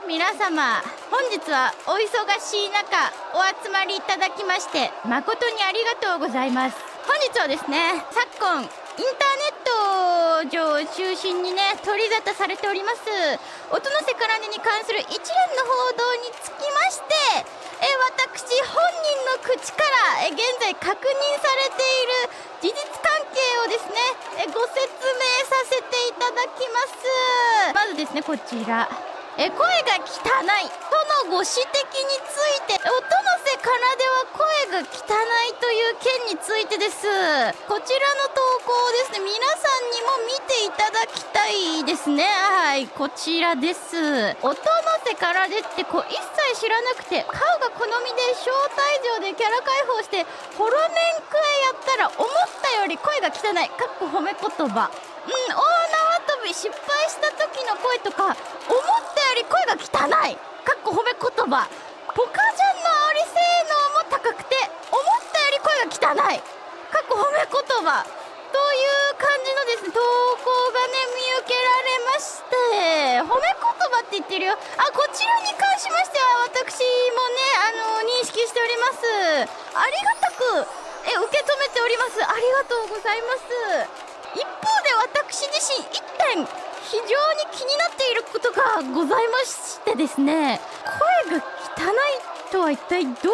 皆様、本日はお忙しい中お集まりいただきまして誠にありがとうございます。本日はですね、昨今インターネット上を中心にね取り沙汰されております音の瀬からねに関する一連の報道につきまして、私本人の口から現在確認されている事実関係をですねご説明させていただきます。まずですね、こちら声が汚いとのご指摘について、音の瀬かなでは声が汚いという件についてです。こちらの投稿をですね、皆さんにも見ていただきたいですね。はい、こちらです。音の瀬からでって一切知らなくて、顔が好みで招待状でキャラ解放してホロメンクエやったら思ったより声が汚い褒め言葉。大縄跳び失敗した時の声とか、思ったより声が汚い褒め言葉。ポカジャンのあり性能も高くて思ったより声が汚い褒め言葉という感じのですね投稿がね見受けられまして、褒め言葉って言ってるよ。こちらに関しましては私もね認識しております。ありがたく受け止めております。ありがとうございます。一方で私自身一点非常に気になっていることがございましてですね、声が汚いとは一体どう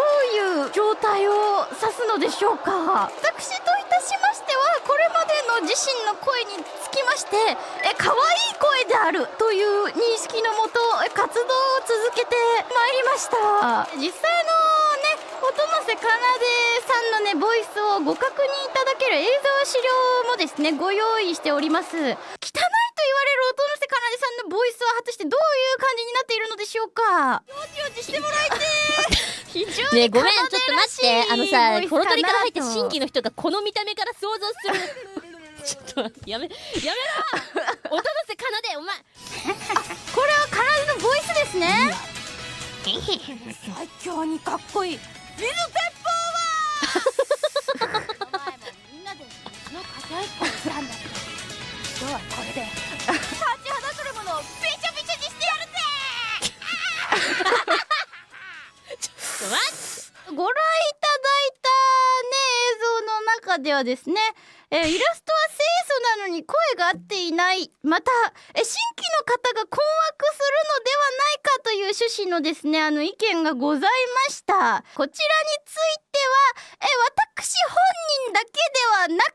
いう状態を指すのでしょうか。私といたしましてはこれまでの自身の声につきまして可愛い声であるという認識のもと活動を続けてまいりました。実際の音の瀬かなでさんのねボイスをご確認いただける映像資料もですねご用意しております。汚いと言われる音の瀬かなでさんのボイスは果たしてどういう感じになっているのでしょうか。よちよちしてもらいて非常にね、ごめん、ちょっと待って、さコロトリから入って新規の人がこの見た目から想像するちょっと待って、やめろ音の瀬かなで、お前これはかなでのボイスですね。最強にかっこいい水鉄砲は前もみんなで水の数えっこをしたんだけど、今日はこれで立ちはだかるものをびちゃびちゃにしてやるぜちょっと待って、ご覧いただいたね映像の中ではですね、イラストは清楚なのに声が合っていない、また新規の方が困惑するのではないかという趣旨のですね意見がございました。こちらについては私本人だけではなく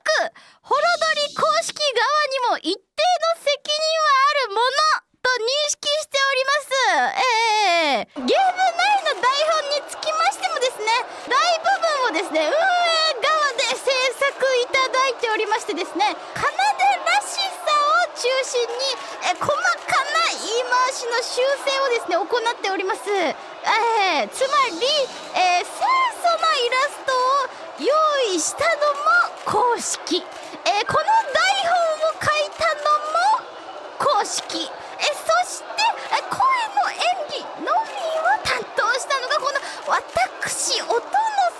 ホロドリ公式側にも一定の責任はあるものと認識しております。ゲーム内の台本につきましてもですね、大部分をですね運営側で制作いただいておりましてですね、かなでらしさを中心に細かな言い回しの修正をですね行っております。つまり清楚なイラストを用意したのも公式、この台本を書いたのも公式、そして声の演技のみを担当したのがこの私音の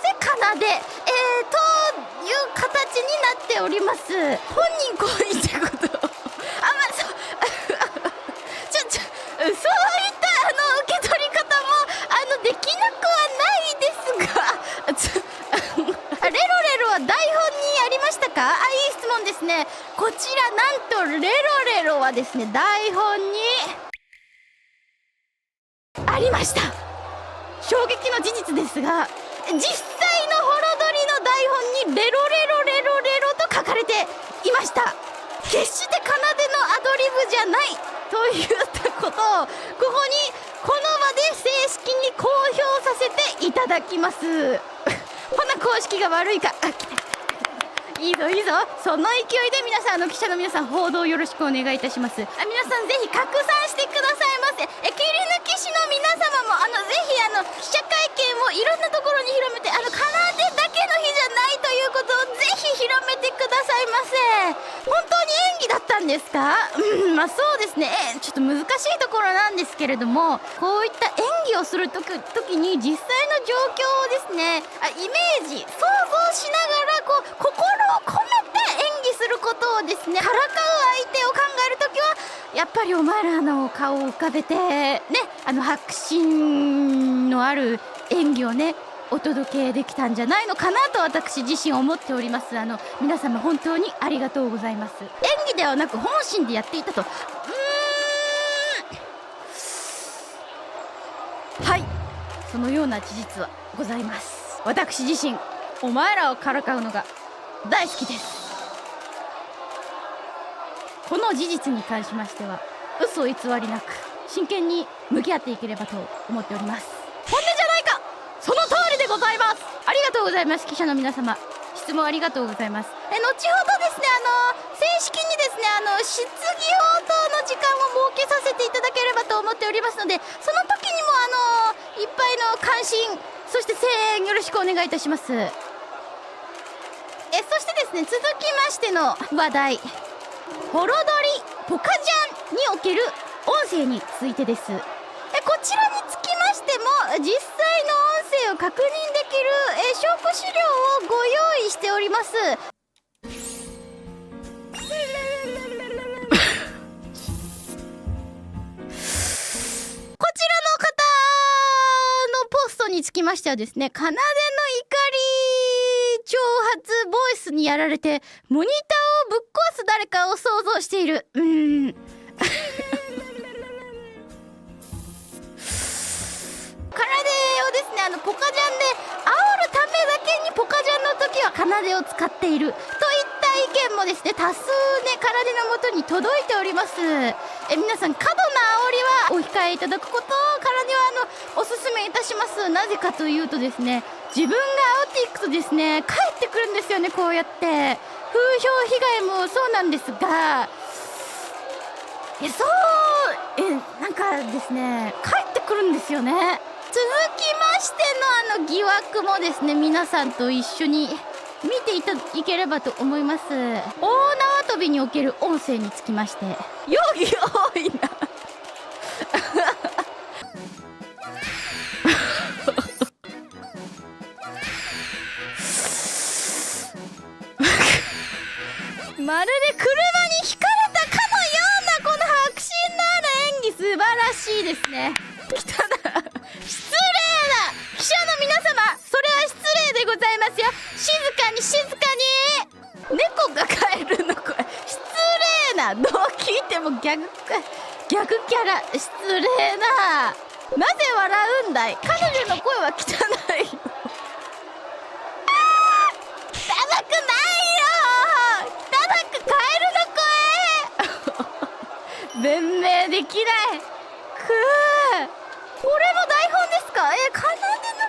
瀬かなで、という形になっております。本人こう言ったことそういった受け取り方もできなくはないですがレロレロは台本にありましたか。いい質問ですね。こちらなんとレロレロはですね台本にありました。衝撃の事実ですが、実際のホロドリの台本にレロレロレロレロと書かれていました。決して奏でのアドリブじゃないといったことをこの場で正式に公表させていただきますほな公式が悪いかいいぞいいぞ。その勢いで皆さん記者の皆さん報道よろしくお願いいたします。皆さんぜひ拡散してくださいませ。切り抜き師の皆様もぜひ記者会見をいろんなところに広めて、奏でだけの日じゃないということをぜひ広めてくださいませ。本当に演技だったんですか。そうですね、ちょっと難しいところなんですけれども、こういった演技をする時に実際の状況をですねイメージ想像しながら心を込めて演技するこことをですね、からかう相手を考えるときはやっぱりお前らの顔を浮かべてね、迫真のある演技をねお届けできたんじゃないのかなと私自身思っております。皆様本当にありがとうございます。演技ではなく本心でやっていたと。はい、そのような事実はございます。私自身お前らをからかうのが大好きです。この事実に関しましては嘘偽りなく真剣に向き合っていければと思っております。本音じゃないか、その通りでございます。ありがとうございます。記者の皆様、質問ありがとうございます。後ほどですね、正式にですね質疑応答の時間を設けさせていただければと思っておりますので、その時にもいっぱいの関心そして声援よろしくお願いいたします。そしてですね、続きましての話題、ホロドリポカジャンにおける音声についてです。こちらにつきましても実際の音声を確認できる証拠資料をご用意しております。こちらの方のポストにつきましてはですね、奏の怒り挑発ボイスにやられてモニターをぶっ壊す誰かを想像している。奏をですねポカジャンで煽るためだけにポカジャンの時は奏を使っているといった意見もですね多数ね奏のもとに届いております。皆さん過度な煽りはお控えいただくことを奏はおすすめいたします。なぜかというとですね、自分が煽っていくとですね帰ってくるんですよね。こうやって風評被害もそうなんですが、なんかですね帰ってくるんですよね。続きましての疑惑もですね皆さんと一緒に見ていければと思います。大縄跳びにおける音声につきまして容疑多いなまるで車にひかれたかのようなこの迫真のある演技、素晴らしいですね。失礼な記者の皆様、それは失礼でございますよ。静かに静かに。猫が帰るの声、失礼な。どう聞いても逆キャラ、失礼な。なぜ笑うんだい。彼女の声は汚いよ汚くないよ、汚くカエルの声弁明できない。これも台本ですか。奏の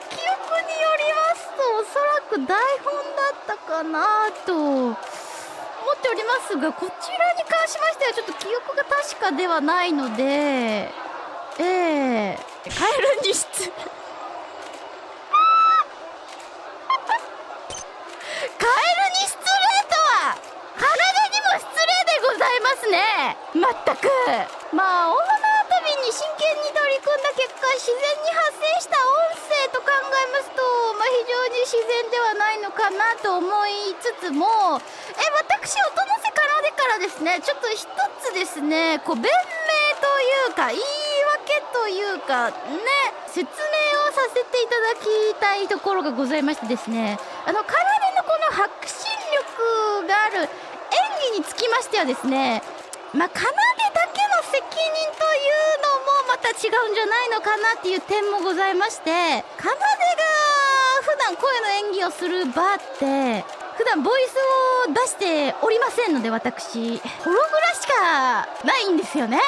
記憶によりますとおそらく台本だったかなと思っておりますが、こちらに関しましてはちょっと記憶が確かではないので、カエルに失礼カエルに失礼とは体にも失礼でございますね。まったく大縄跳びに真剣に取り組んだ結果自然に発生した音声と考えますと、非常に自然ではないのかなと思いつつも、私音の瀬奏からですねちょっと一つですね弁明というか言い訳というかね説明をさせていただきたいところがございましてですね、奏のこの迫真力がある演技につきましてはですね、奏だけの責任というのもまた違うんじゃないのかなっていう点もございまして、奏が普段声の演技をする場って普段ボイスを出しておりませんので、私ホログラしかないんですよね。ホ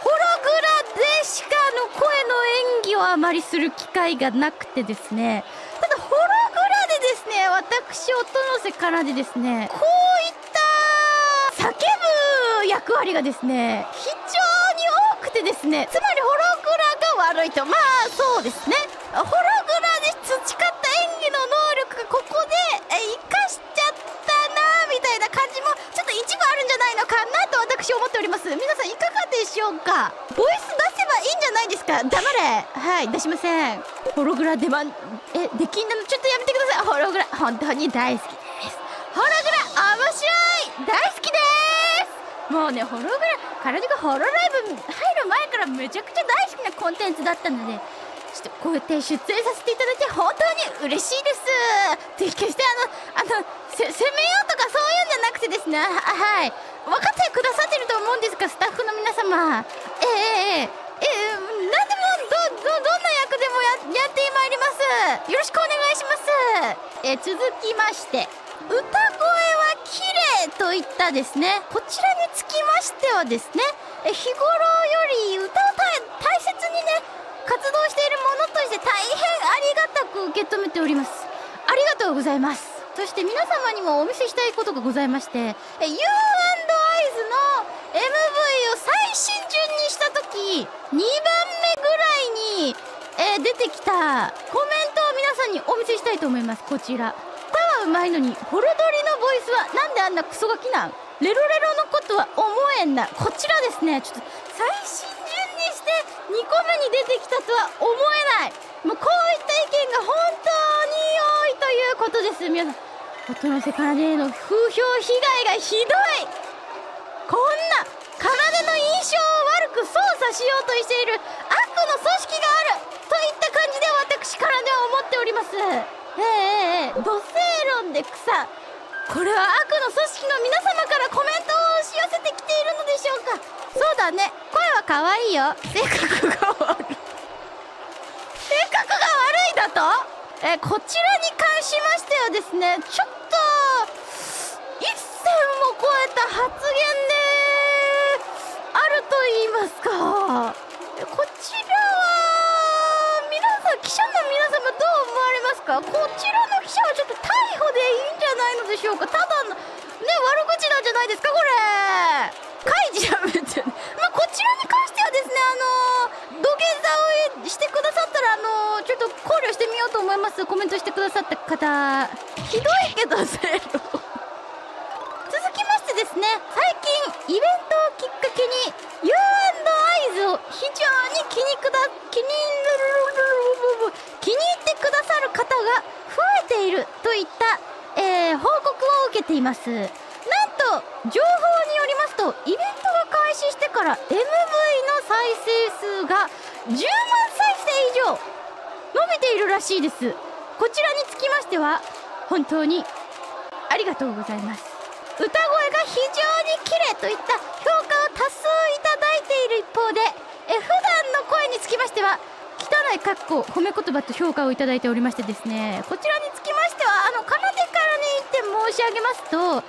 ログラでしか声の演技をあまりする機会がなくてですね、ただホログラでですね私音の瀬からでですねこういった叫ぶ役割がですね非常に多くてですね、つまりホログラが悪いと、そうですね、ホログラで培った演技の能力がここで生かしちゃったなみたいな感じもちょっと一部あるんじゃないのかなと私思っております。皆さんいかがでしょうか。ボイス出せばいいんじゃないですか。黙れ。はい、出しません。ホログラできんなのちょっとやめてください。ホログラ本当に大好きです。ホログラ面白い大好きもうね、カラディがホロライブ入る前からめちゃくちゃ大好きなコンテンツだったので、ちょっとこうやって出演させていただいて本当に嬉しいです。決して責めようとかそういうんじゃなくてですね、はい、分かってくださってると思うんですが、スタッフの皆様、何でもどんな役でもやってまいります。よろしくお願いします。続きまして、歌声は綺麗といったですね、こちらにつきましてはですね、日頃より歌を大切にね活動しているものとして大変ありがたく受け止めております。ありがとうございます。そして皆様にもお見せしたいことがございまして、You&Eyes の MV を最新順にした時2番目ぐらいに、出てきたコメントを皆さんにお見せしたいと思います。こちら、歌はうまいのにホロドリのボイスはなんであんなクソガキなん、レロレロのことは思えんな。こちらですね、ちょっと最新順にして2個目に出てきたとは思えない、もうこういった意見が本当に多いということです。皆さん、音のせからねの風評被害がひどい。こんな奏の印象を悪く操作しようとしている悪の組織があるといった感じで私からでは思っております。土星論で草、これは悪の組織の皆様からコメントを押し寄せてきているのでしょうか。そうだね、声は可愛いよ、性格が悪い性格が悪いだと、こちらに関しましてはですね、ちょっと一線を越えた発言であると言いますか、こちらは皆さん、記者の皆様どう思われますか。こちらの記者はちょっと逮捕でいいんじゃないのでしょうか。ただのね、悪口なんじゃないですかこれ。開示やめてね。こちらに関してはですね、土下座をしてくださったらちょっと考慮してみようと思います。コメントしてくださった方、ひどいけどせーの続きましてですね、最近イベントをきっかけに You&Eyes を非常に気に入ってくださる方が増えているといった、報告を受けています。なんと情報によりますと、イベントが開始してから MV の再生数が10万再生以上伸びているらしいです。こちらにつきましては本当にありがとうございます。歌声が非常に綺麗といった評価を多数いただいている一方で、普段の声につきましては汚いかっこ褒め言葉と評価をいただいておりましてですね、こちらにつきましては奏からね言って申し上げますと、